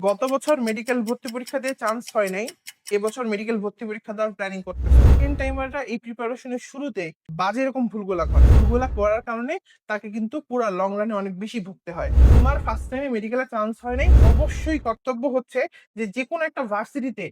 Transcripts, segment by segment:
গত বছর মেডিকেল ভর্তি পরীক্ষা দিয়ে চান্স হয় নাই, এবছর মেডিকেল ভর্তি পরীক্ষা দেওয়ার প্ল্যানিং করতেছে। সেকেন্ড টাইমাররা এই প্রিপারেশনের শুরুতে বাজে এরকম ভুলগুলা করে। ভুলগুলা করার কারণে তাকে কিন্তু পুরা লং রানে অনেক বেশি ভুগতে হয়। তোমার ফার্স্ট টাইমে মেডিকেলে চান্স হয় নাই, অবশ্যই কর্তব্য হচ্ছে যে যেকোনো একটা ভার্সিটিতে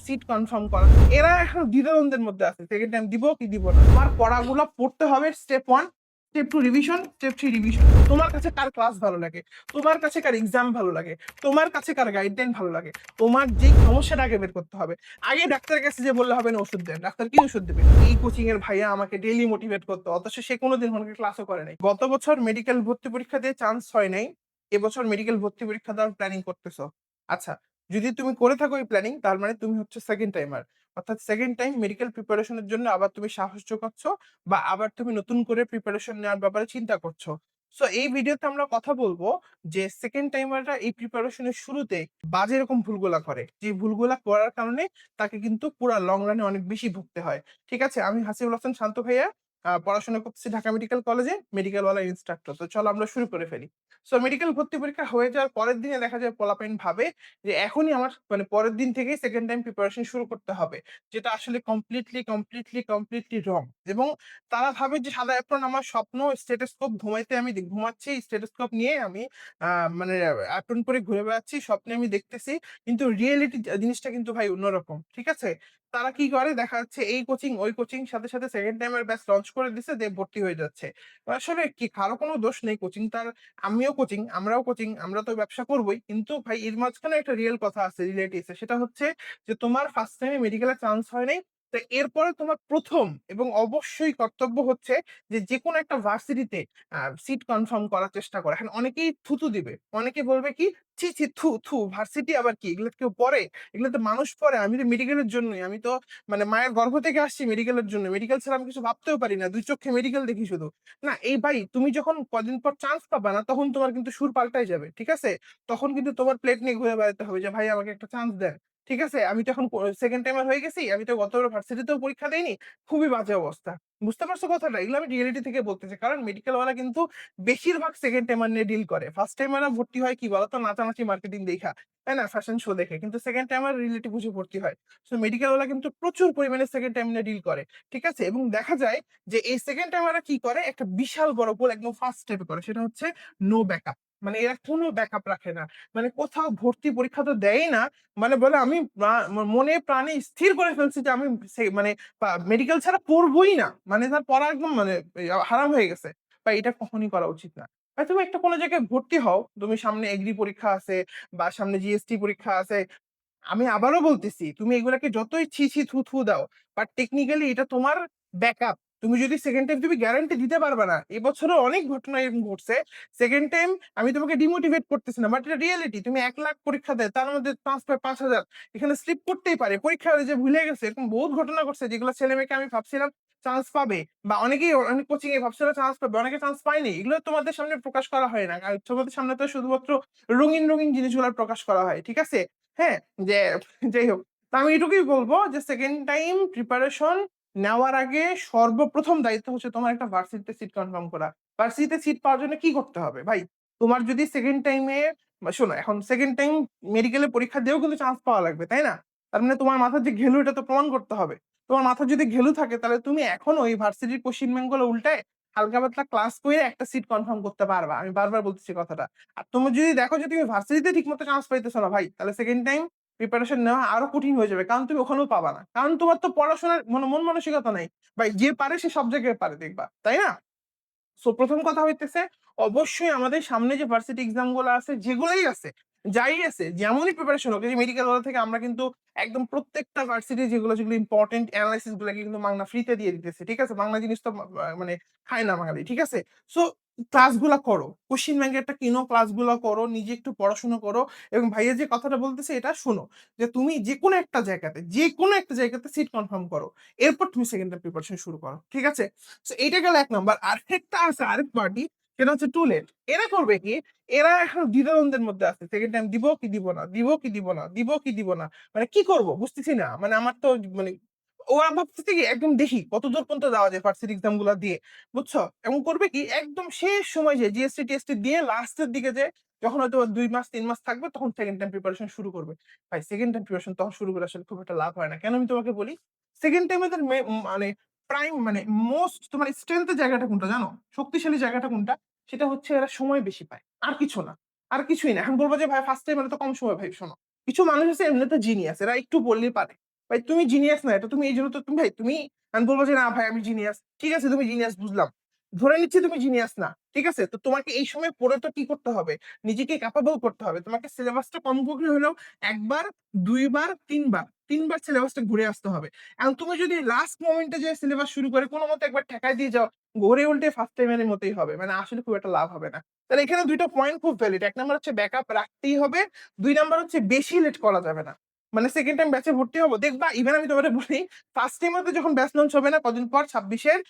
সিট কনফার্ম করা। এরা এখন দ্বিধাদ্বন্দ্বের মধ্যে আছে, সেকেন্ড টাইম দিব কি দিব না। তোমার পড়াগুলো পড়তে হবে, step 1, step 2 revision, step 3 revision. তোমার কাছে কার ক্লাস ভালো লাগে, তোমার কাছে কার এক্সাম ভালো লাগে, তোমার কাছে কার গাইডলাইন ভালো লাগে, তোমার যে সমস্যাটা আগে বের করতে হবে। আগে ডাক্তারের কাছে যে বললে হবে না ওষুধ দেন, ডাক্তার কি ওষুধ দেবে? এই কোচিং এর ভাইয়া আমাকে ডেইলি মোটিভেট করতো, অথচ সে কোনোদিন আমাকে ক্লাসও করে নাই। গত বছর মেডিকেল ভর্তি পরীক্ষা দিয়ে চান্স হয় নাই, এবছর মেডিকেল ভর্তি পরীক্ষা দেওয়ার প্ল্যানিং করতেছো। আচ্ছা, যদি তুমি করে থাকো এই প্ল্যানিং, তার মানে তুমি হচ্ছে সেকেন্ড টাইমার। অর্থাৎ সেকেন্ড টাইম মেডিকেল প্রিপারেশনের জন্য আবার তুমি সাহস যোগাচ্ছ, বা আবার তুমি নতুন করে প্রিপারেশন নেওয়ার ব্যাপারে চিন্তা করছো। সো এই ভিডিওতে আমরা কথা বলবো যে সেকেন্ড টাইমাররা এই প্রিপারেশনের শুরুতে বাজে এরকম ভুলগুলা করে, যে ভুলগুলা করার কারণে তাকে কিন্তু পুরা লং রানে অনেক বেশি ভুগতে হয়। ঠিক আছে, আমি হাসিবুল হাসান শান্ত ভাইয়া, পড়াশোনা করতেছি ঢাকা মেডিকেল কলেজে, মেডিকেল ওয়ালা ইনস্ট্রাক্টর। তো চলো আমরা শুরু করে ফেলি। সো মেডিকেল ভর্তি পরীক্ষা হয়ে যাওয়ার পরের দিনে দেখা যায় পোলাপাইন ভাবে যে এখনই আমার মানে পরের দিন থেকেই সেকেন্ড টাইম প্রিপারেশন শুরু করতে হবে, যেটা আসলে কমপ্লিটলি রং। এবং তারা ভাবে যে সাদা অ্যাপ্রন আমার স্বপ্ন, স্টেথোস্কোপ ঘুমাইতে আমি ঘুমাচ্ছি, স্টেথোস্কোপ নিয়ে আমি মানে অ্যাপ্রন পরে ঘুরে বেড়াচ্ছি, স্বপ্নে আমি দেখতেছি। কিন্তু রিয়েলিটি জিনিসটা কিন্তু ভাই অন্যরকম। ঠিক আছে, তারা কি করে দেখা যাচ্ছে এই কোচিং ওই কোচিং সাথে সাথে সেকেন্ড টাইমের ব্যাচ লঞ্চ করে দিছে, দিয়ে ভর্তি হয়ে যাচ্ছে। আসলে কি কারো কোনো দোষ নেই, কোচিং তার, আমিও কোচিং, আমরাও কোচিং, আমরা তো ব্যবসা করবোই। কিন্তু ভাই এর মাঝখানে একটা রিয়েল কথা আছে, রিলেটিভ, সেটা হচ্ছে যে তোমার ফার্স্ট টাইমে মেডিকেলে চান্স হয় নাই, তো এরপরে তোমার প্রথম এবং অবশ্যই কর্তব্য হচ্ছে যে যে কোনো একটা ভার্সিটিতে সিট কনফার্ম করার চেষ্টা করে। এখন অনেকেই থুতু দিবে, অনেকে বলবে কি ছি ছি থু থু, ভার্সিটি আবার কি, এগুলো কেউ পড়ে? এগুলো তো মানুষ পড়ে, আমি তো মেডিকেলের জন্যই, আমি তো মানে মায়ের গর্ভ থেকে আসছি মেডিকেলের জন্য, মেডিকেল ছাড়া আমি কিছু ভাবতেও পারি না, দুই চোখে মেডিকেল দেখি শুধু। না এই ভাই, তুমি যখন কদিন পর চান্স পাবা না, তখন তোমার কিন্তু সুর পাল্টাই যাবে। ঠিক আছে, তখন কিন্তু তোমার প্লেট নিয়ে ঘুরে বেড়াতে হবে যে ভাই আমাকে একটা চান্স দেন। ঠিক আছে, আমি তো এখন সেকেন্ড টাইমার হয়ে গেছি, আমি তো গতবার ভার্সিটিতেও পরীক্ষা দেইনি, খুবই বাজে অবস্থা। বুঝতে পারছো কথাটা? এগুলো আমি রিয়েলিটি থেকে বলতেছি, কারণ মেডিকেল ওয়ালা কিন্তু বেশিরভাগ সেকেন্ড টাইমার নিয়ে ডিল করে। ফার্স্ট টাইমাররা ভর্তি হয় কি বলতো, নাচানাচি মার্কেটিং দেখা, তাই না, ফ্যাশন শো দেখে। কিন্তু সেকেন্ড টাইমার রিলেটিভ বুঝে ভর্তি হয়। তো মেডিকেল ওয়ালা কিন্তু প্রচুর পরিমাণে সেকেন্ড টাইম নিয়ে ডিল করে। ঠিক আছে, এবং দেখা যায় যে এই সেকেন্ড টাইমাররা কি করে, একটা বিশাল বড় ভুল একদম ফার্স্ট স্টেপে করে, সেটা হচ্ছে নো ব্যাকআপ। মানে এরা কোনো ব্যাকআপ রাখে না, মানে কোথাও ভর্তি পরীক্ষা তো দেয় না, মানে বলে আমি মনে প্রাণে স্থির করে ফেলছি যে আমি মানে মেডিকেল ছাড়া পড়বই না, মানে তার পড়া একদম মানে হারাম হয়ে গেছে। বা এটা কখনই করা উচিত না। আর তুমি একটা কোনো জায়গায় ভর্তি হও, তুমি সামনে এগ্রি পরীক্ষা আছে বা সামনে জিএসটি পরীক্ষা আছে, আমি আবারও বলতেছি তুমি এগুলাকে যতই ছি ছি থু থু দাও, বাট টেকনিক্যালি এটা তোমার ব্যাকআপ। তুমি যদি সেকেন্ড টাইম, তুমি গ্যারান্টি দিতে পারবে না, এবছরও অনেক ঘটনা এরকম ঘটছে। সেকেন্ড টাইম আমি তোমাকে ডিমোটিভেট করতেছি না, বাট এটা রিয়েলিটি। তুমি 1 লাখ পরীক্ষা দেয়, তার মধ্যে চান্স পায় 5,000, এখানে স্লিপ করতেই পারে, পরীক্ষা হলে যে ভুলে গেছে, এরকম বহুত ঘটনা ঘটছে যেগুলো ছেলে মেয়েকে আমি ভাবছিলাম চান্স পাবে, বা অনেকেই অনেক কোচিং এ ভাবছিল চান্স পাবে, অনেকে চান্স পায়নি। এগুলো তোমাদের সামনে প্রকাশ করা হয় না, আর তোমাদের সামনে তো শুধুমাত্র রঙিন রঙিন জিনিসগুলো প্রকাশ করা হয়। ঠিক আছে, হ্যাঁ, যে যাই হোক, তা আমি এটুকুই বলবো যে সেকেন্ড টাইম প্রিপারেশন নেওয়ার আগে সর্বপ্রথম দায়িত্ব হচ্ছে তোমার একটা ভার্সিটিতে সিট কনফার্ম করা। ভার্সিটিতে সিট পাওয়ার জন্য কি করতে হবে ভাই? তোমার যদি সেকেন্ড টাইমে, শোনো, এখন সেকেন্ড টাইম মেডিকেলে পরীক্ষা দিয়েও কিন্তু চান্স পাওয়া লাগবে, তাই না? তার মানে তোমার মাথার যে ঘেলু, এটা তো প্রমাণ করতে হবে। তোমার মাথার যদি ঘেলু থাকে, তাহলে তুমি এখনো ওই ভার্সিটির কোশ্চিন ব্যাংক গুলো উল্টায় হালকা পাতলা ক্লাস করে একটা সিট কনফার্ম করতে পারবা। আমি বারবার বলতেছি কথাটা। আর তুমি যদি দেখো যে তুমি ভার্সিটিতে ঠিক মতো চান্স পাইতেছো না ভাই, তাহলে সেকেন্ড টাইম প্রিপারেশন নেওয়া আরো কঠিন হয়ে যাবে, কারণ তুমি ওখানেও পাবা না, কারণ তোমার তো পড়াশোনার মন মানসিকতা নাই। ভাই যে পারে সে সব জায়গায় পারে, দেখবা, তাই না? সো প্রথম কথা হইতেছে, অবশ্যই আমাদের সামনে যে ভার্সিটি এক্সাম গুলো আছে, যেগুলোই আছে, যাই আছে, যেমনই প্রিপারেশন হোক, মেডিকেল ওয়ালা থেকে আমরা কিন্তু একদম প্রত্যেকটা ভার্সিটি যেগুলো যেগুলো ইম্পর্টেন্ট অ্যানালাইসিস গুলোকে কিন্তু বাংলা ফ্রিতে দিয়ে দিতেছে। ঠিক আছে, বাংলা জিনিস তো মানে খায় না বাঙালি। ঠিক আছে, সো ক্লাসগুলো করো, কোশ্চিন ব্যাংকেরটা কিনো, ক্লাসগুলো করো, নিজে একটু পড়াশোনা করো। এবং ভাইয়া যে কথাটা বলতেছে এটা শুনো, যে তুমি যে কোনো একটা জায়গাতে সিট কনফার্ম করো, এরপর তুমি সেকেন্ড টাইম প্রিপারেশন শুরু করো। ঠিক আছে, তো এইটা গেল 1 নম্বর। আরেকটা আছে, আরেক পার্টি, সেটা হচ্ছে টু লেট। এরা করবে কি, এরা এখন দ্বিধাদ্বন্দ্বের মধ্যে আছে, সেকেন্ড টাইম দিব কি দিব না, দিব কি দিব না, দিব কি দিব না, মানে কি করব বুঝতেছি না। মানে আমার তো মানে ওরা ভাবতেছে কি একদম দেখি কত দূর পর্যন্ত যাওয়া যায় ভার্সিটি এক্সাম গুলা দিয়ে, বুঝছো? এবং করবে কি একদম শেষ সময় যে জিএসটি টিএসটি দিয়ে লাস্টের দিকে যে যখন হয়তো 2 মাস 3 মাস থাকবে তখন সেকেন্ড টাইম প্রিপারেশন শুরু করবে। ভাই সেকেন্ড টাইম প্রিপারেশন তখন শুরু করে আসলে খুব একটা লাভ হয় না। কেন আমি তোমাকে বলি? সেকেন্ড টাইম এদের মানে প্রাইম মানে মোস্ট তোমার স্ট্রেংথের জায়গাটা কোনটা জানো? শক্তিশালী জায়গাটা কোনটা? সেটা হচ্ছে এরা সময় বেশি পায়। আর কিছু না। আর কিছুই না। এখন বলবো যে ভাই ফার্স্ট টাইম এরা তো কম সময় ভাই শোনো। কিছু মানুষ আছে এমনিতে জিনিয়াস। এরা একটু বললেই পারে। ভাই তুমি জিনিয়াস না। এটা তুমি এইজন্য তো তুমি ভাই তুমি আমি বলবো যে না ভাই আমি জিনিয়াস। ঠিক আছে তুমি জিনিয়াস বুঝলাম। ধরে নিচ্ছি তুমি জিনিয়াস না। ঠিক আছে? তো তোমাকে এই সময় পড়ে তো কি করতে হবে? নিজেকে ক্যাপাবল করতে হবে। তোমাকে সিলেবাসটা কমপক্ষে হলেও ১ বার, ২ বার, ৩ বার। ৩ বার সিলেবাসটা ঘুরে আসতে হবে। এখন তুমি যদি লাস্ট মোমেন্টে যে সিলেবাস শুরু করে কোনমতে একবার ঠেকায় দিয়ে যাও, ঘুরে উল্টে ফার্স্ট টাইমের মতোই হবে। মানে আসলে খুব একটা লাভ হবে না। তাহলে এখানে ২ টা পয়েন্ট খুব ভ্যালিড। ১ নাম্বার হচ্ছে ব্যাকআপ রাখতেই হবে। ২ নাম্বার হচ্ছে বেশি লেট করা যাবে না। মানে সেকেন্ড টাইম ব্যাচে ভর্তি হবো। দেখবা ইভেন আমি তোমাদের বলি ফার্স্ট টাইমে যখন ব্যাচ লঞ্চ হবে না কদিন পর ২৬ এর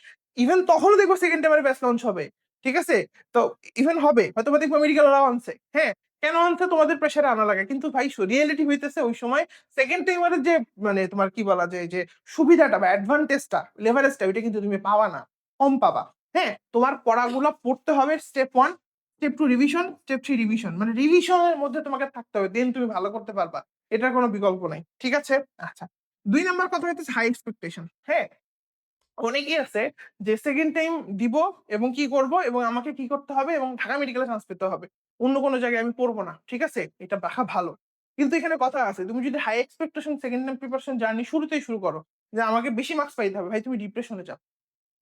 ইভেন তখনও দেখবো সেকেন্ড টাইমের ব্যাচ লঞ্চ হবে। ঠিক আছে? তো ইভেন হবে। হয়তোবা দেখবো মেডিকেল ওরাও আনছে। হ্যাঁ? কেন আনছে তোমাদের প্রেসারে আনা লাগে। কিন্তু ভাই রিয়েলিটি হইতেছে ওই সময় সেকেন্ড টাইমারের যে মানে তোমার কি বলা যায় যে সুবিধাটা বা অ্যাডভান্টেজটা, লেভারেজটা ওইটা কিন্তু তুমি পাবা না। কম পাবা। হ্যাঁ? তোমার পড়াগুলো পড়তে হবে step 1, step 2 revision, step 3 revision. মানে রিভিশনের মধ্যে তোমাকে থাকতে হবে। দেন তুমি ভালো করতে পারবা। এটার কোনো বিকল্প নাই। ঠিক আছে? আচ্ছা। ২ নাম্বার কথা হইতেছে হাই এক্সপেকটেশন। হ্যাঁ? অনেকেই আছে যে সেকেন্ড টাইম দিব এবং কি করব এবং আমাকে কি করতে হবে এবং ঢাকা মেডিকেলে চান্স পেতে হবে। অন্য কোনো জায়গায় আমি পড়বো না। ঠিক আছে? এটা রাখা ভালো। কিন্তু এখানে কথা আছে। তুমি যদি high expectation second time preparation journey শুরুতেই শুরু করো যে আমাকে বেশি মার্কস পাইতে হবে। ভাই তুমি ডিপ্রেশনে যাও।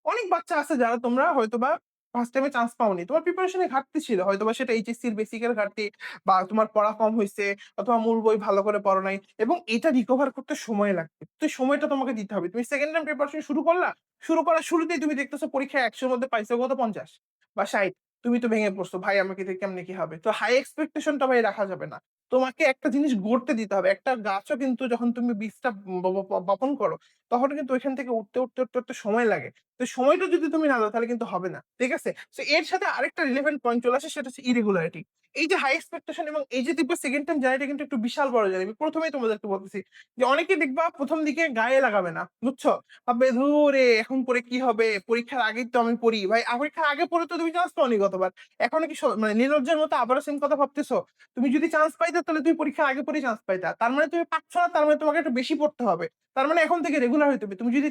অনেক বাচ্চা আছে যারা তোমরা হয়তোবা ফার্স্ট টাইমে চান্স পাওনি। তোমার প্রিপারেশন এর ঘাটতি ছিল। হয়তোবা সেটা এইচএসসি এর বেসিক এর ঘাটতি বা তোমার পড়া কম হইছে অথবা মূল বই ভালো করে পড়ো নাই এবং এটা রিকভার করতে সময় লাগবে। তো এই সময়টা তোমাকে দিতে হবে। তুমি সেকেন্ড টাইম প্রিপারেশন শুরু করলা। শুরু করার শুরুতেই তুমি দেখতেছো পরীক্ষায় ১০০ এর মধ্যে পাইছো কত ৫০ বা ৬০। তুমি তো ভেঙে পড়ছো। ভাই আমাকে দিয়ে কেমনে কি হবে? তো হাই এক্সপেকটেশনটা ভাই রাখা যাবে না। তোমাকে একটা জিনিস গড়তে দিতে হবে। একটা গাছও কিন্তু যখন তুমি বীজটা বপন করো তখন কিন্তু ওইখান থেকে উঠতে সময় লাগে। তো সময়টা যদি তুমি না দাও তাহলে কিন্তু হবে না। ঠিক আছে? সো এর সাথে আরেকটা রিলেভেন্ট পয়েন্ট চলে আসে সেটা হচ্ছে ইরেগুলারিটি। এই যে হাই এক্সপেকটেশন এবং এই যে দেখবা সেকেন্ড টাইম জার্নিটা কিন্তু একটু বিশাল বড় জার্নি। আমি ১ম এই তোমাদেরকে বলতেছি যে অনেকেই দেখবা ১ম দিকে গায়ে লাগাবে না। বুঝছো? ভাববে ধুরে এখন পড়ে কি হবে? পরীক্ষার আগেই তো আমি পড়ি। ভাই পরীক্ষার আগে পড়ে তো তুমি চান্স পাওনি গতবার। এখন কি মানে নির্লজ্জের মতো আবারও সেম কথা ভাবতেছো? তুমি যদি চান্স পাইতা তাহলে তুমি পরীক্ষার আগে পড়েই চান্স পাইতা। তার মানে তুমি পাচ্ছ না তার মানে তোমাকে একটু বেশি পড়তে হবে। তার মানে এখন থেকে রেগুলার হইতে হবে। তুমি যদি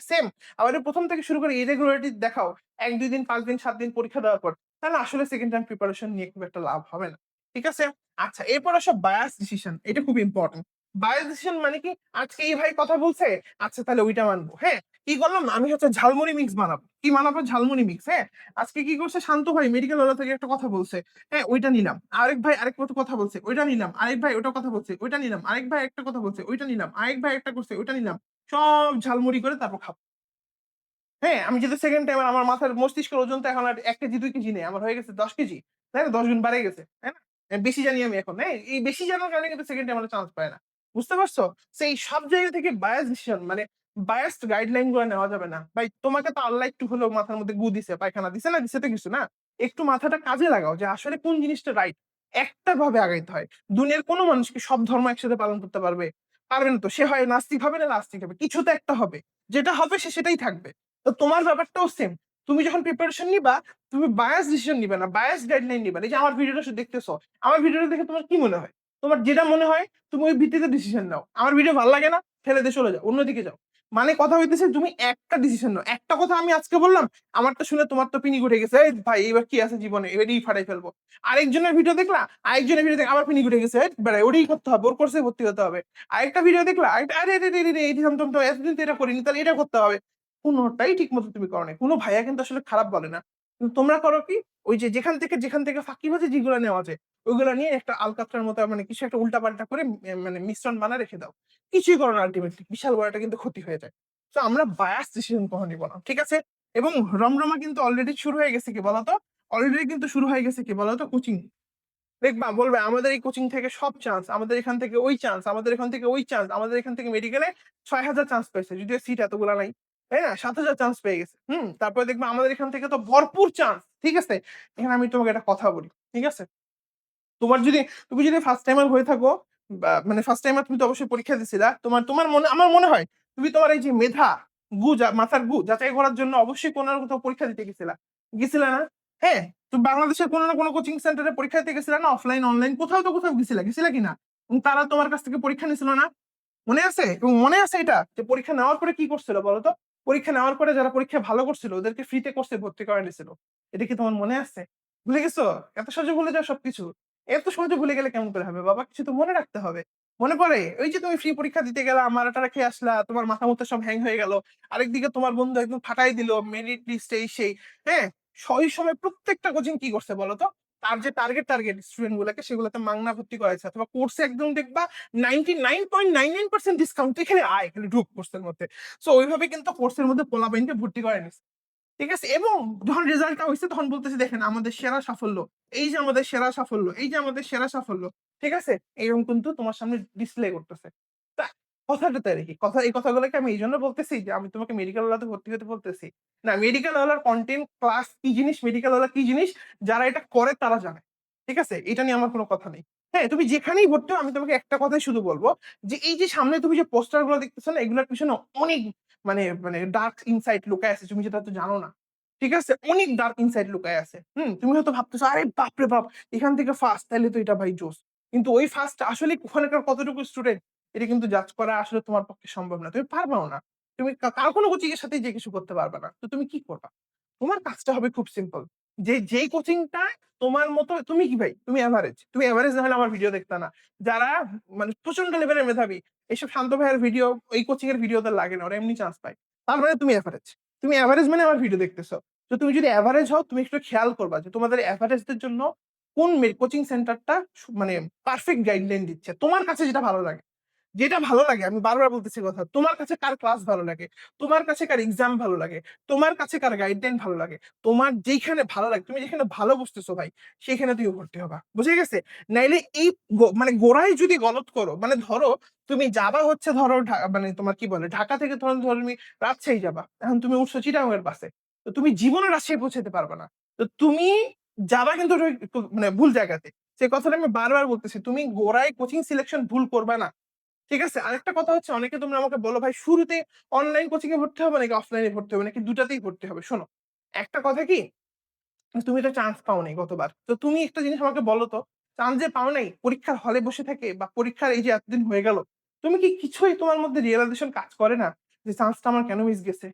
সেম আবার ১ম থেকে শুরু করে ইরেগুলারিটি দেখাও ১-২ দিন ৫ দিন ৭ দিন পরীক্ষা দেওয়ার পর তাহলে আসলে সেকেন্ড টাইম প্রিপারেশন নিয়ে খুব একটা লাভ হবে না। ঠিক আছে? আচ্ছা এরপর আসো বায়াস ডিসিশন। এটা খুব ইম্পোর্টেন্ট। বায়াস ডিসিশন মানে কি? আজকে এই ভাই কথা বলছে, আচ্ছা তাহলে ওইটা মানবো। হ্যাঁ? কি করলাম? আমি হচ্ছে ঝালমুড়ি মিক্স বানাবো। কি বানাবো? ঝালমুড়ি মিক্স। হ্যাঁ? আজকে কি করছে? শান্ত ভাই মেডিকেল ওয়ালা থেকে একটা কথা বলছে। হ্যাঁ, ওইটা নিলাম। আরেক ভাই আরেক মতো কথা বলছে। ওইটা নিলাম। আরেক ভাই ওটা কথা বলছে। ওইটা নিলাম। আরেক ভাই একটা কথা বলছে। ওইটা নিলাম। আরেক ভাই একটা করছে। ওইটা নিলাম। সব ঝালমুড়ি করে তারপর খাবো। হ্যাঁ, আমি যদি সেকেন্ড টাইম আমার মাথার মস্তিষ্কের ওজন তো এখন আর ১ কেজি ২ কেজি নেই। আমার হয়ে গেছে ১০ কেজি। তাই না? ১০ গুণ বেড়ে গেছে। তাই না? বেশি জানি আমি এখন। হ্যাঁ? এই বেশি জানার কারণে কিন্তু সেকেন্ড টাইম আমরা চান্স পাই না। বুঝতে পারছো? সেই সব জায়গা থেকে বায়াস ডিসিশন মানে বায়াসড গাইডলাইন গুলো নেওয়া যাবে না। ভাই তোমাকে তো আল্লাহ একটু হলেও মাথার মধ্যে গু দিছে, পায়খানা দিছে না? দিছে তো কিছু না? একটু মাথাটা কাজে লাগাও যে আসলে কোন জিনিসটা রাইট। একটা ভাবে আগাইতে হয়। দুনিয়ার কোন মানুষ কি সব ধর্ম একসাথে পালন করতে পারবে? পারবে না তো। সে হয় নাস্তিক হবে না নাস্তিক হবে। কিছু তো একটা হবে। যেটা হবে সে সেটাই থাকবে। তো তোমার ব্যাপারটাও সেম। তুমি যখন প্রিপারেশন নিবা, তুমি বায়াস ডিসিশন নিবে না, বায়াস গাইডলাইন নিবা না। এই যে আমার ভিডিওটা দেখতেছো, আমার ভিডিওটা দেখে তোমার কি মনে হয়? তোমার যেটা মনে হয় তুমি ওই ভিত্তিতে ডিসিশন নাও। আমার ভিডিও ভালো লাগে না, ফেলে দিয়ে চলে যাও, অন্যদিকে যাও। মানে কথা হইতেছে তুমি একটা ডিসিশন নাও। একটা কথা আমি আজকে বললাম, আমারটা শুনে তোমার তো পিনিক উঠে গেছে। এই ভাই এবার কি আছে জীবনে? এবারই ফাটাই ফেলবো। আরেকজনের ভিডিও দেখলা, আরেকজনের ভিডিও দেখে আবার পিনিক উঠে গেছে। এই বেড়াই ওটাই করতে হবে, ওর কোর্সে ভর্তি হতে হবে। আরেকটা ভিডিও দেখলা, আরেকটা আরে আরে আরে আরে, এই তো এতদিন তো এটা করিনি, তাহলে এটা করতে হবে। কোনটাই ঠিক মতো তুমি করো নাই। কোন ভাইয়া কিন্তু আসলে খারাপ বলে না। কিন্তু তোমরা করো কি? ওই যে যেখান থেকে ফাঁকিবাজি যেগুলো নেওয়া যায়, ওইগুলা নিয়ে একটা আলকাতরার মতো মানে কিছু একটা উল্টাপাল্টা করে মানে মিশ্রণ বানায় রেখে দাও। কিছুই করো না আল্টিমেটলি। বিশাল বড় একটা কিন্তু ক্ষতি হয়ে যায়। তো আমরা বায়াস ডিসিশন কখনো নিব না। ঠিক আছে? এবং রমরমা কিন্তু অলরেডি শুরু হয়ে গেছে কি বলতো? অলরেডি কিন্তু শুরু হয়ে গেছে কি বলতো? কোচিং। দেখবা বলবে আমাদের এই কোচিং থেকে সব চান্স, আমাদের এখান থেকে ওই চান্স, আমাদের এখান থেকে ওই চান্স, আমাদের এখান থেকে মেডিকেলে ৬,০০০ চান্স পেয়েছে। যদিও সিট এতগুলা নাই। তাই না? ৭,০০০ চান্স পেয়ে গেছে। তারপরে দেখবা আমাদের এখান থেকে তো ভরপুর চান্স। ঠিক আছে? এখানে আমি তোমাকে একটা কথা বলি। ঠিক আছে? তোমার যদি তুমি যদি ফার্স্ট টাইমার হয়ে থাকো বা মানে ফার্স্ট টাইমার তুমি তো অবশ্যই পরীক্ষা দিছিলা। তোমার তোমার মনে আমার মনে হয় তুমি তোমার এই যে মেধা, মাথার গু যাচাই করার জন্য অবশ্যই কোন না কোথাও পরীক্ষা দিতে গেছিলা। গেছিলা না? হ্যাঁ? তুমি বাংলাদেশের কোনো না কোনো কোচিং সেন্টারে পরীক্ষা দিতে গেছিলে না? অফলাইন অনলাইন কোথাও তো কোথাও গেছিলা কিনা? এবং তারা তোমার কাছ থেকে পরীক্ষা নিছিল না? মনে আছে? এবং মনে আছে এটা যে পরীক্ষা নেওয়ার পরে কি করছিল বলতো? পরীক্ষা নেওয়ার পরে যারা পরীক্ষা ভালো করছিল ওদেরকে ফ্রিতে কোর্সে ভর্তি করে নিছিল। এটা কি তোমার মনে আছে? ভুলে গেছো? এত সহজে ভুলে যাও সবকিছু? এত সহজে ভুলে গেলে কেমন করে হবে বাবা? কিছু তো মনে রাখতে হবে। মনে পড়ে? ওই যে তুমি ফ্রি পরীক্ষা দিতে গেলা, মারাটারা খেয়ে আসলা, তোমার মাথা মুথা সব হ্যাং হয়ে গেল। আরেকদিকে তোমার বন্ধু একদম ফাটাই দিল মেরিট লিস্ট এই সেই। হ্যাঁ? ওই সময় প্রত্যেকটা কোচিং কি করছে বলতো? তার যে টার্গেট স্টুডেন্ট গুলাকে সেগুলোতে মাগনা ভর্তি করাইছে অথবা কোর্সে একদম দেখবা 99.99% ডিসকাউন্ট, এখানে আয় খালি ঢুক কোর্সের মধ্যে। সো ওইভাবে কিন্তু কোর্সের মধ্যে পোলাপাইনকে ভর্তি করে নিছে। ঠিক আছে? এবং যখন রেজাল্টটা হইছে তখন বলতেছে দেখেন আমাদের সেরা সাফল্য, এই যে আমাদের সেরা সাফল্য, এই যে আমাদের সেরা সাফল্য। ঠিক আছে? এরকম কিন্তু তোমার সামনে ডিসপ্লে করতেছে। তা কথাটা তাই কি কথা, এই কথাগুলোকে আমি এই জন্য বলতেছি যে আমি তোমাকে মেডিকেল ওয়ালাতে ভর্তি হতে বলতেছি না। মেডিকেল ওয়ালার কন্টেন্ট ক্লাস কি জিনিস, মেডিকেল ওয়ালা কি জিনিস, যারা এটা করে তারা জানে। ঠিক আছে? এটা নিয়ে আমার কোনো কথা নেই। হ্যাঁ, তুমি যেখানেই ভর্তি হও আমি তোমাকে একটা কথাই শুধু বলবো যে এই যে সামনে তুমি যে পোস্টার গুলো দেখতেছো না, এগুলোর পিছনে অনেক মানে ডার্ক ইনসাইট লুকায় আছে, তুমি যেটা তো জানো না। ঠিক আছে? অনেক ডার্ক ইনসাইড লুকায় আছে। তুমি হয়তো ভাবতেছো আরে বাপরে বাপ, এখান থেকে ফার্স্ট তাইলে তো এটা ভাই জোস। কিন্তু ওই ফার্স্ট আসলে ওখানকার কতটুকু স্টুডেন্ট এটা কিন্তু জাজ করা আসলে তোমার পক্ষে সম্ভব না। তুমি পারবাও না। তুমি কার কোনো কোচিং এর সাথে যে কিছু করতে পারবা না। তো তুমি কি করবা? তোমার কাজটা হবে খুব সিম্পল। যেই কোচিংটা তোমার মতো, তুমি কি ভাই? তুমি এভারেজ। তুমি এভারেজ না হলে আমার ভিডিও দেখতা না। যারা মানে প্রচন্ড লেভেলের মেধাবী, এইসব শান্ত ভাইয়ের ভিডিও ওই কোচিং এর ভিডিও ওদের লাগে না। ওরা এমনি চান্স পায়। তার মানে তুমি এভারেজ। তুমি এভারেজ মানে আমার ভিডিও দেখতেছো। তো তুমি যদি এভারেজ হও তুমি একটু খেয়াল করবা যে তোমাদের এভারেজদের জন্য কোন কোচিং সেন্টারটা মানে পারফেক্ট গাইডলাইন দিচ্ছে। তোমার কাছে যেটা ভালো লাগে, যেটা ভালো লাগে, আমি বারবার বলতেছি কথা, তোমার কাছে কার ক্লাস ভালো লাগে, তোমার কাছে কার এক্সাম ভালো লাগে, তোমার কাছে কার গাইডলাইন ভালো লাগে, তোমার যেখানে ভালো লাগে, তুমি যেখানে ভালো বুঝতেছো ভাই সেখানে তুমি ভর্তি হবা। বুঝে গেছে? নাইলে এই মানে গোড়ায় যদি গলত করো, মানে ধরো তুমি যাবা হচ্ছে ধরো মানে তোমার কি বলে ঢাকা থেকে ধরো ধরো তুমি রাজশাহী যাবা, এখন তুমি উঠছো চিটাগাংয়ের বাসে, তো তুমি জীবনে রাজশাহী পৌঁছাতে পারবে না। তো তুমি যাবা কিন্তু মানে ভুল জায়গাতে। সে কথাটা আমি বারবার বলতেছি, তুমি গোড়ায় কোচিং সিলেকশন ভুল করবে না। ঠিক আছে? আরেকটা কথা হচ্ছে অনেকে তোমরা আমাকে বলো ভাই শুরুতে অনলাইন কোচিং এ ভর্তি হবে নাকি অফলাইনে ভর্তি হবে নাকি দুটাতেই ভর্তি হবে? শোনো, একটা কথা কি, তুমি তো চান্স পাও নাই গতবার। তো তুমি একটা জিনিস আমাকে বলো তো, চান্স যে পাও নাই পরীক্ষার হলে বসে থেকে বা পরীক্ষার এই যে এতদিন হয়ে গেল, তুমি কি কিছুই তোমার মধ্যে রিয়ালাইজেশন কাজ করে না যে চান্সটা আমার কেন মিস গেছে?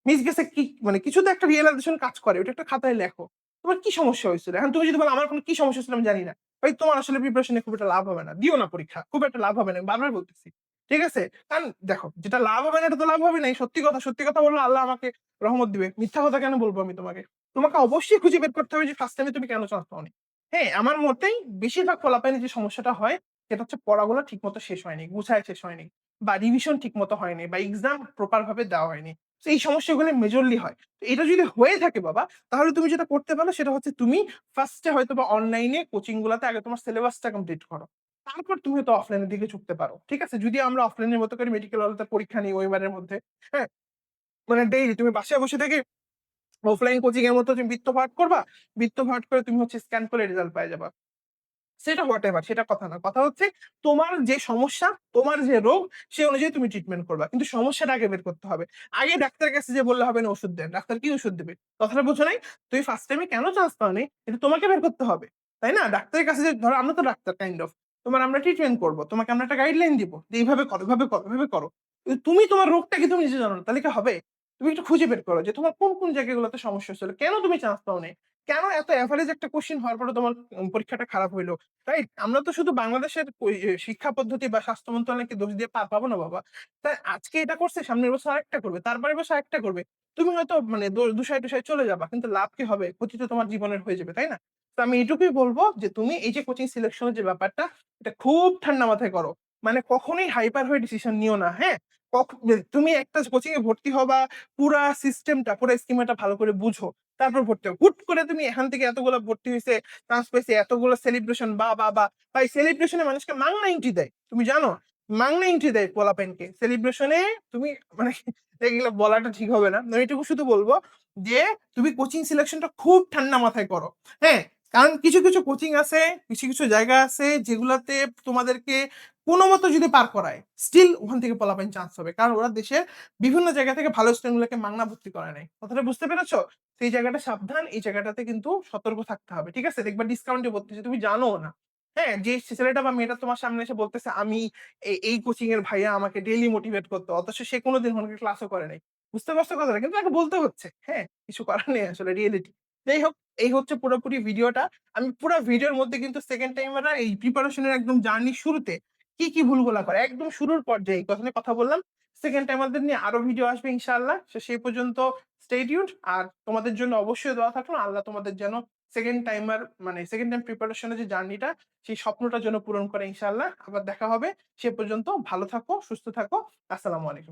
মিস গেছে কি মানে কিছু তো একটা রিয়ালাইজেশন কাজ করে। ওটা একটা খাতায় লেখো। তোমার কি সমস্যা হয়েছিল? এখন তুমি যদি বলো আমার কোনো কি সমস্যা ছিল আমি জানি না। ভাই তোমার আসলে প্রিপারেশন এ খুব একটা লাভ হবে না। দিও না পরীক্ষা। খুব একটা লাভ হবে না। আমি বারবার বলতেছি। ঠিক আছে? কারণ দেখো যেটা লাভ হবে না এটা তো লাভ হবে নাই। সত্যি কথা বললে আল্লাহ আমাকে রহমত দিবে। মিথ্যা কথা কেন বলবো আমি তোমাকে? তোমাকে অবশ্যই খুঁজে বের করতে হবে যে ফার্স্ট টাইমে তুমি কেন চান্স পাওনি। হ্যাঁ, আমার মতেই বেশিরভাগ ফলাফলে যে সমস্যাটা হয় সেটা হচ্ছে পড়াগুলো ঠিকমতো শেষ হয়নি, গুছায় শেষ হয়নি বা রিভিশন ঠিকমতো হয়নি বা এক্সাম প্রপার ভাবে দেওয়া হয়নি। তো এই সমস্যাগুলো মেজরলি হয়। তো এটা যদি হয়ে থাকে বাবা, তাহলে তুমি যেটা করতে পারো সেটা হচ্ছে তুমি ফার্স্টে হয়তোবা অনলাইনে কোচিং গুলাতে আগে তোমার সিলেবাসটা কমপ্লিট করো। তারপর তুমি হয়তো অফলাইনের দিকে ঝুঁকতে পারো। ঠিক আছে? যদি আমরা অফলাইনের মতো করে মেডিকেল হলতে পরীক্ষা নিই ওইবারের মধ্যে, হ্যাঁ? মানে ডেইলি তুমি বাসায় বসে থেকে অফলাইন কোচিং এর মতো তুমি বৃত্ত পাঠ করবা। বৃত্ত পাঠ করে তুমি হচ্ছে স্ক্যান করে রেজাল্ট পেয়ে যাবা। সেটা হোয়াটএভার, সেটা কথা না। কথা হচ্ছে তোমার যে সমস্যা, তোমার যে রোগ সে অনুযায়ী তুমি ট্রিটমেন্ট করবা। কিন্তু সমস্যাটা আগে বের করতে হবে। আগে ডাক্তারের কাছে যেয়ে বললে হবে না ওষুধ দেন। ডাক্তার কি ওষুধ দিবে? কথাটা বুঝো নাই? তুমি ফার্স্ট টাইমে কেন চান্স পাওনি এটা তোমাকে বের করতে হবে। তাই না? ডাক্তারের কাছে যে ধরো আমরা তো ডাক্তার কাইন্ড অফ। তোমার আমরা ট্রিটমেন্ট করব। তোমাকে আমরা একটা গাইডলাইন দিব যে এইভাবে করো, এভাবে করো, এভাবে করো। কিন্তু তুমি তোমার রোগটা কি তুমি নিজে জানো না। তাহলে কি হবে? তুমি একটু খুঁজে বের করো যে তোমার কোন জায়গাগুলোতে সমস্যা হচ্ছিল। কেন তুমি চান্স পাও নাই? কেন এত এভারেজ একটা কোয়েশ্চেন হওয়ার পরে তোমার পরীক্ষাটা খারাপ হইলো? রাইট? আমরা তো শুধু বাংলাদেশের শিক্ষা পদ্ধতি বা স্বাস্থ্য মন্ত্রণালয়কে দোষ দিয়ে পার পাবো না বাবা। তাই আজকে এটা করছে, সামনের বছর আরেকটা করবে, তারপরের বছর আরেকটা করবে। তুমি হয়তো মানে দুসায় চলে যাবা। কিন্তু লাভ কি হবে? ক্ষতি তো তোমার জীবনের হয়ে যাবে, তাই না? তো আমি এটুকুই বলবো যে তুমি এই যে কোচিং সিলেকশন এর যে ব্যাপারটা, এটা খুব ঠান্ডা মাথায় করো। মানে কখনোই হাইপার হয়ে ডিসিশন নিও না, হ্যাঁ? তুমি একটা কোচিং এ ভর্তি হবা, পুরা সিস্টেমটা, পুরা স্কিমাটা ভালো করে বুঝো। তারপর ভর্তি হও। হুট করে তুমি এখান থেকে এতগুলা ভর্তি হইছে, চান্স পাইছে, এতগুলো সেলিব্রেশন বাহ! ভাই সেলিব্রেশনে মানুষকে মাংনা এন্ট্রি দেয়। তুমি জানো? মাংনা এন্ট্রি দেয় পোলাপাইনকে। সেলিব্রেশনে তুমি মানে এগুলো বলাটা ঠিক হবে না। আমি এটুকু শুধু বলব যে তুমি কোচিং সিলেকশনটা খুব ঠান্ডা মাথায় করো। হ্যাঁ? কারণ কিছু কোচিং আছে, কিছু জায়গা আছে যেগুলাতে তোমাদেরকে কোনমতে যদি পার করায়, স্টিল ওখান থেকে পোলাপাইন চান্স হবে। কারণ ওরা দেশের বিভিন্ন জায়গা থেকে ভালো স্টুডেন্ট গুলোকে মাগনা ভর্তি করে নাই। কথাটা বুঝতে পেরেছো? সেই জায়গাটা সাবধান, এই জায়গাটাতে কিন্তু সতর্ক থাকতে হবে। ঠিক আছে? দেখবা ডিসকাউন্টে ভর্তি হচ্ছে, তুমি জানোও না। হ্যাঁ? যে ছেলেটা বা মেয়েটা তোমার সামনে এসে বলতেছে, "আমি এই কোচিং এর ভাইয়া আমাকে ডেইলি মোটিভেট করতো।" অথচ সে কোনদিন মনে করি ক্লাসও করে নাই। বুঝতে পারছো কথাটা? কিন্তু তাকে বলতে হচ্ছে। হ্যাঁ? কিছু করার নেই আসলে রিয়েলিটি। যাই হোক, এই হচ্ছে পুরোপুরি ভিডিওটা। আমি পুরা ভিডিওর মধ্যে কিন্তু সেকেন্ড টাইমাররা এই প্রিপারেশন এর একদম জার্নির শুরুতে কি ভুলগুলা করে একদম শুরুর পর্যায়ে এই কথা নিয়ে কথা বললাম। সেকেন্ড টাইমারদের নিয়ে আরো ভিডিও আসবে ইনশাআল্লাহ। সেই পর্যন্ত স্টে টিউনড। আর তোমাদের জন্য অবশ্যই দোয়া থাকলো। আল্লাহ তোমাদের যেন সেকেন্ড টাইমার মানে সেকেন্ড টাইম প্রিপারেশন এর যে জার্নিটা সেই স্বপ্নটা যেন পূরণ করে ইনশাআল্লাহ। আবার দেখা হবে। সে পর্যন্ত ভালো থাকো, সুস্থ থাকো। আসসালামু আলাইকুম।